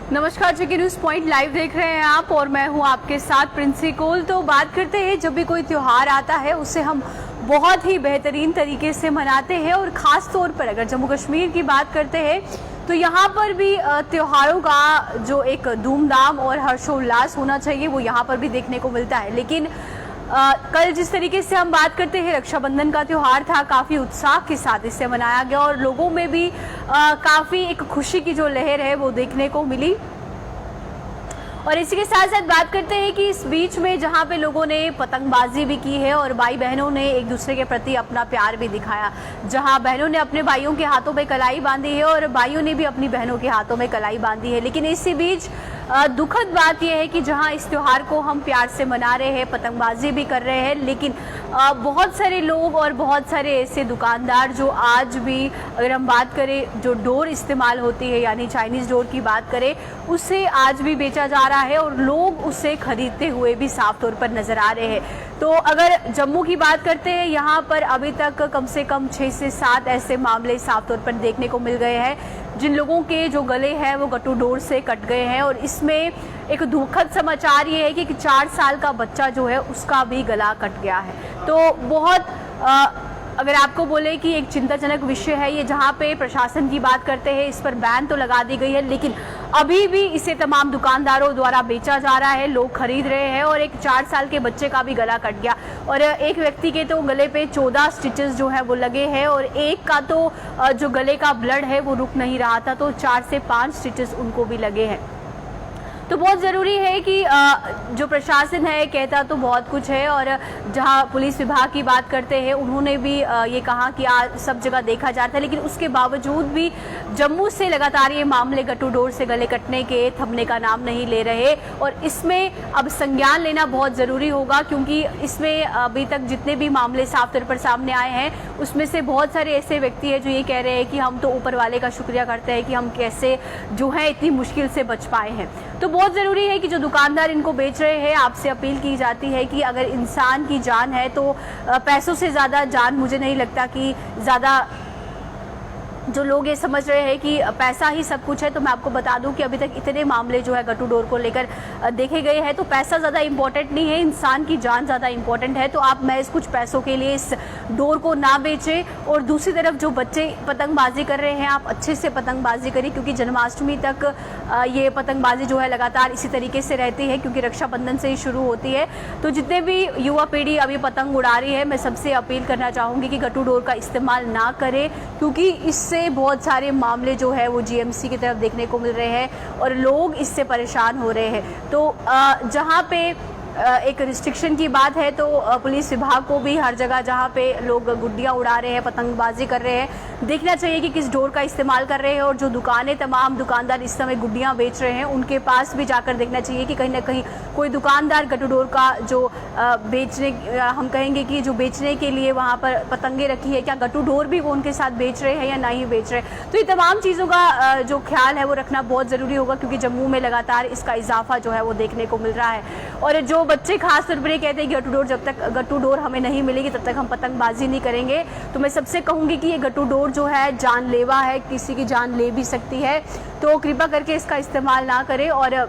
नमस्कार, जेके news point live देख रहे हैं आप और मैं हूं आपके साथ प्रिंसी कोल। तो बात करते हैं, जब भी कोई त्योहार आता है उसे हम बहुत ही बेहतरीन तरीके से मनाते हैं और ख़ास तौर पर अगर जम्मू कश्मीर की बात करते हैं तो यहाँ पर भी त्योहारों का जो एक धूमधाम और हर्षोल्लास होना चाहिए वो यहाँ पर भी देखने को मिलता है। लेकिन कल जिस तरीके से हम बात करते हैं, रक्षाबंधन का त्यौहार था, काफ़ी उत्साह के साथ इसे मनाया गया और लोगों में भी काफ़ी एक खुशी की जो लहर है वो देखने को मिली। और इसी के साथ साथ बात करते हैं कि इस बीच में जहां पे लोगों ने पतंगबाजी भी की है और भाई बहनों ने एक दूसरे के प्रति अपना प्यार भी दिखाया, जहां बहनों ने अपने भाइयों के हाथों में कलाई बांधी है और भाइयों ने भी अपनी बहनों के हाथों में कलाई बांधी है। लेकिन इसी बीच दुखद बात यह है कि जहां इस त्यौहार को हम प्यार से मना रहे हैं, पतंगबाजी भी कर रहे हैं, लेकिन बहुत सारे लोग और बहुत सारे ऐसे दुकानदार जो आज भी, अगर हम बात करें जो डोर इस्तेमाल होती है यानी चाइनीज़ डोर की बात करें, उससे आज भी बेचा जा रहा है और लोग उसे खरीदते हुए भी साफ तौर पर नजर आ रहे हैं। तो अगर जम्मू की बात करते हैं, यहाँ पर अभी तक कम से कम 6 से 7 ऐसे मामले साफ तौर पर देखने को मिल गए हैं जिन लोगों के जो गले हैं वो गट्टू डोर से कट गए हैं। और इसमें एक दुखद समाचार ये है कि 4 साल का बच्चा जो है उसका भी गला कट गया है। तो बहुत अगर आपको बोले कि एक चिंताजनक विषय है ये, जहाँ पे प्रशासन की बात करते हैं इस पर बैन तो लगा दी गई है, लेकिन अभी भी इसे तमाम दुकानदारों द्वारा बेचा जा रहा है, लोग खरीद रहे हैं। और एक 4 साल के बच्चे का भी गला कट गया और एक व्यक्ति के तो गले पे 14 स्टिचेस जो है वो लगे हैं और एक का तो जो गले का ब्लड है वो रुक नहीं रहा था, तो 4 से 5 स्टिचेस उनको भी लगे हैं। तो बहुत ज़रूरी है कि जो प्रशासन है कहता तो बहुत कुछ है, और जहां पुलिस विभाग की बात करते हैं उन्होंने भी ये कहा कि आज सब जगह देखा जाता है, लेकिन उसके बावजूद भी जम्मू से लगातार ये मामले गट्टू डोर से गले कटने के थमने का नाम नहीं ले रहे और इसमें अब संज्ञान लेना बहुत ज़रूरी होगा, क्योंकि इसमें अभी तक जितने भी मामले साफ तौर पर सामने आए हैं उसमें से बहुत सारे ऐसे व्यक्ति हैं जो ये कह रहे हैं कि हम तो ऊपर वाले का शुक्रिया करते हैं कि हम कैसे जो है इतनी मुश्किल से बच पाए हैं। तो बहुत ज़रूरी है कि जो दुकानदार इनको बेच रहे हैं, आपसे अपील की जाती है कि अगर इंसान की जान है तो पैसों से ज़्यादा जान मुझे नहीं लगता कि ज़्यादा जो लोग ये समझ रहे हैं कि पैसा ही सब कुछ है। तो मैं आपको बता दूं कि अभी तक इतने मामले जो है गट्टू डोर को लेकर देखे गए हैं, तो पैसा ज़्यादा इम्पोर्टेंट नहीं है, इंसान की जान ज़्यादा इम्पोर्टेंट है। तो आप महज कुछ पैसों के लिए इस डोर को ना बेचें। और दूसरी तरफ जो बच्चे पतंगबाजी कर रहे हैं, आप अच्छे से पतंगबाजी करें, क्योंकि जन्माष्टमी तक ये पतंगबाजी जो है लगातार इसी तरीके से रहती है, क्योंकि रक्षाबंधन से ही शुरू होती है। तो जितने भी युवा पीढ़ी अभी पतंग उड़ा रही है, मैं सबसे अपील करना चाहूँगी कि गट्टू डोर का इस्तेमाल ना करें, क्योंकि इससे बहुत सारे मामले जो है वो जीएमसी की तरफ देखने को मिल रहे हैं और लोग इससे परेशान हो रहे हैं। तो जहाँ पे एक रिस्ट्रिक्शन की बात है तो पुलिस विभाग को भी हर जगह जहाँ पे लोग गुड्डियाँ उड़ा रहे हैं, पतंगबाजी कर रहे हैं, देखना चाहिए कि किस डोर का इस्तेमाल कर रहे हैं। और जो दुकानें, तमाम दुकानदार इस समय गुड्डियाँ बेच रहे हैं, उनके पास भी जाकर देखना चाहिए कि कहीं ना कहीं कोई दुकानदार गट्टू डोर का जो बेचने, हम कहेंगे कि जो बेचने के लिए वहाँ पर पतंगे रखी है, क्या गट्टू डोर भी वो उनके साथ बेच रहे हैं या नहीं बेच रहे। तो ये तमाम चीज़ों का जो ख्याल है वो रखना बहुत ज़रूरी होगा, क्योंकि जम्मू में लगातार इसका इजाफा जो है वो देखने को मिल रहा है। और जो बच्चे खास तौर पर ये कहते हैं कि गट्टू डोर, जब तक गट्टू डोर हमें नहीं मिलेगी तब तक हम पतंगबाजी नहीं करेंगे, तो मैं सबसे कहूँगी कि ये गट्टू डोर जो है जानलेवा है, किसी की जान ले भी सकती है। तो कृपया करके इसका इस्तेमाल ना करें और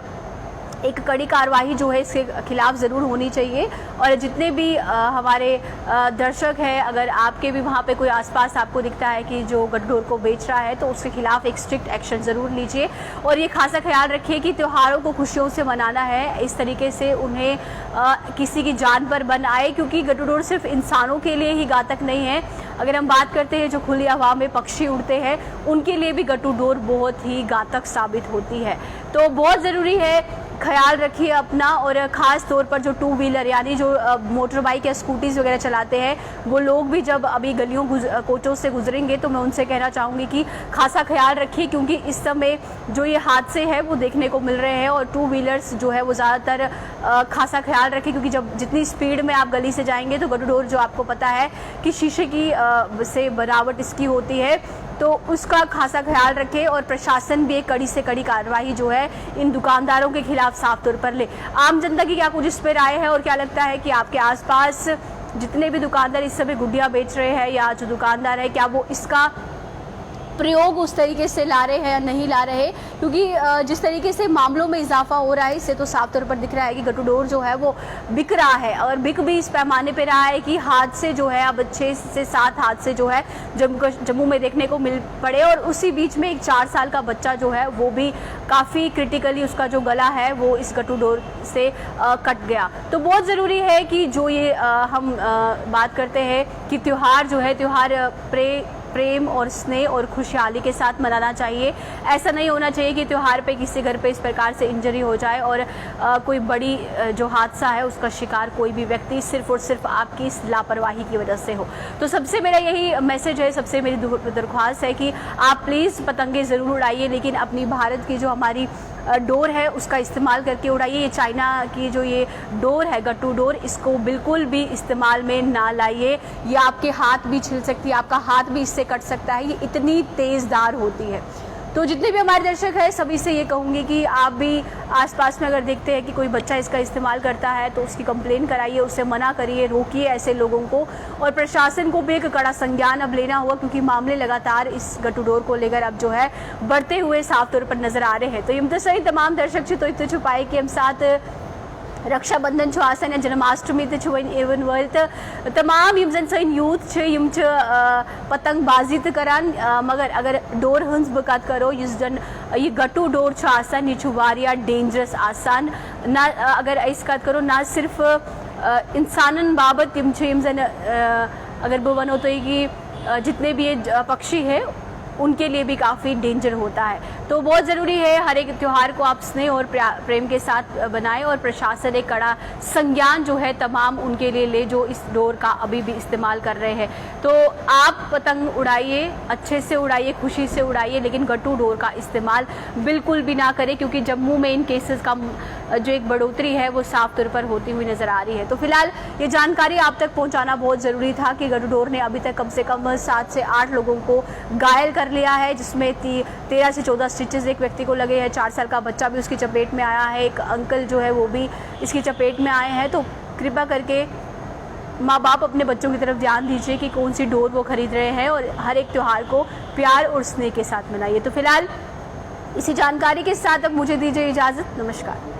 एक कड़ी कार्रवाई जो है इसके खिलाफ ज़रूर होनी चाहिए। और जितने भी हमारे दर्शक हैं, अगर आपके भी वहाँ पे कोई आसपास आपको दिखता है कि जो गट्टू डोर को बेच रहा है, तो उसके खिलाफ एक स्ट्रिक्ट एक्शन ज़रूर लीजिए। और ये खासा ख्याल रखिए कि त्योहारों को खुशियों से मनाना है, इस तरीके से उन्हें किसी की जान पर बन आए, क्योंकि गट्टू डोर सिर्फ इंसानों के लिए ही घातक नहीं है। अगर हम बात करते हैं जो खुली हवा में पक्षी उड़ते हैं, उनके लिए भी गट्टू डोर बहुत ही घातक साबित होती है। तो बहुत ज़रूरी है, ख्याल रखिए अपना। और ख़ास तौर पर जो 2 व्हीलर यानी जो मोटर बाइक या स्कूटीज़ वगैरह चलाते हैं, वो लोग भी जब अभी गलियों कोचों से गुजरेंगे तो मैं उनसे कहना चाहूँगी कि खासा ख्याल रखिए, क्योंकि इस समय जो ये हादसे हैं वो देखने को मिल रहे हैं। और 2 व्हीलर्स जो है वो ज़्यादातर खासा ख्याल रखें, क्योंकि जब जितनी स्पीड में आप गली से जाएंगे तो गट्टू डोर जो आपको पता है कि शीशे की से बनावट इसकी होती है, तो उसका खासा ख्याल रखें। और प्रशासन भी एक कड़ी से कड़ी कार्रवाई जो है इन दुकानदारों के खिलाफ साफ तौर पर ले। आम जनता की क्या कुछ इस पर राय है और क्या लगता है कि आपके आसपास जितने भी दुकानदार इस समय गुड्डियाँ बेच रहे हैं या जो दुकानदार है, क्या वो इसका प्रयोग उस तरीके से ला रहे हैं या नहीं ला रहे, क्योंकि जिस तरीके से मामलों में इजाफा हो रहा है इससे तो साफ तौर पर दिख रहा है कि गट्टू डोर जो है वो बिक रहा है, और बिक भी इस पैमाने पे रहा है कि हादसे जो है अब 6 से 7 हादसे जो है जम्मू में देखने को मिल पड़े, और उसी बीच में एक 4 साल का बच्चा जो है वो भी काफ़ी क्रिटिकली उसका जो गला है वो इस गट्टू डोर से कट गया। तो बहुत ज़रूरी है कि जो ये हम बात करते हैं कि त्यौहार जो है त्यौहार प्रेम और स्नेह और खुशहाली के साथ मनाना चाहिए। ऐसा नहीं होना चाहिए कि त्यौहार पे किसी घर पे इस प्रकार से इंजरी हो जाए और कोई बड़ी जो हादसा है उसका शिकार कोई भी व्यक्ति सिर्फ और सिर्फ आपकी इस लापरवाही की वजह से हो। तो सबसे मेरा यही मैसेज है, सबसे मेरी दरख्वास्त है कि आप प्लीज़ पतंगे ज़रूर उड़ाइए, लेकिन अपनी भारत की जो हमारी डोर है उसका इस्तेमाल करके उड़ाइए। ये चाइना की जो ये डोर है गट्टू डोर, इसको बिल्कुल भी इस्तेमाल में ना लाइए। ये आपके हाथ भी छिल सकती है, आपका हाथ भी इससे कट सकता है, ये इतनी तेज़दार होती है। तो जितने भी हमारे दर्शक हैं सभी से ये कहूँगी कि आप भी आसपास में अगर देखते हैं कि कोई बच्चा इसका इस्तेमाल करता है तो उसकी कंप्लेन कराइए, उससे मना करिए, रोकिए ऐसे लोगों को, और प्रशासन को भी एक कड़ा संज्ञान अब लेना होगा, क्योंकि मामले लगातार इस गट्टू डोर को लेकर अब जो है बढ़ते हुए साफ तौर पर नजर आ रहे हैं। तो यम सही तमाम दर्शक तो इतने छुपाए कि हम साथ रक्षाबंधन आसान या जन्माष्टमी इवन वर्ल्ड तमाम यम जन सन यूथ यम पतंगबाजी करान, मगर अगर डोर हंस बह कत करो इस जन ये गट्टू डोर आसान यह वारिया डेंजरस आसान ना, अगर अस कत करो ना सिर्फ इंसानन बाबत यम जन अगर बह वनो तो कि जितने भी ये पक्षी है उनके लिए भी काफ़ी डेंजर होता है। तो बहुत ज़रूरी है हर एक त्यौहार को आप स्नेह और प्रेम के साथ बनाएं, और प्रशासन एक कड़ा संज्ञान जो है तमाम उनके लिए ले जो इस डोर का अभी भी इस्तेमाल कर रहे हैं। तो आप पतंग उड़ाइए, अच्छे से उड़ाइए, खुशी से उड़ाइए, लेकिन गट्टू डोर का इस्तेमाल बिल्कुल भी ना करें, क्योंकि जम्मू में इन केसेस का जो एक बढ़ोतरी है वो साफ तौर पर होती हुई नज़र आ रही है। तो फिलहाल ये जानकारी आप तक पहुँचाना बहुत ज़रूरी था कि गट्टू डोर ने अभी तक कम से कम 7 से 8 लोगों को घायल कर लिया है, जिसमें 13 से 14 स्टिचेस एक व्यक्ति को लगे हैं, 4 साल का बच्चा भी उसकी चपेट में आया है, एक अंकल जो है वो भी इसकी चपेट में आए हैं। तो कृपया करके माँ बाप अपने बच्चों की तरफ ध्यान दीजिए कि कौन सी डोर वो खरीद रहे हैं, और हर एक त्यौहार को प्यार और स्नेह के साथ मनाइए। तो फिलहाल इसी जानकारी के साथ अब मुझे दीजिए इजाज़त। नमस्कार।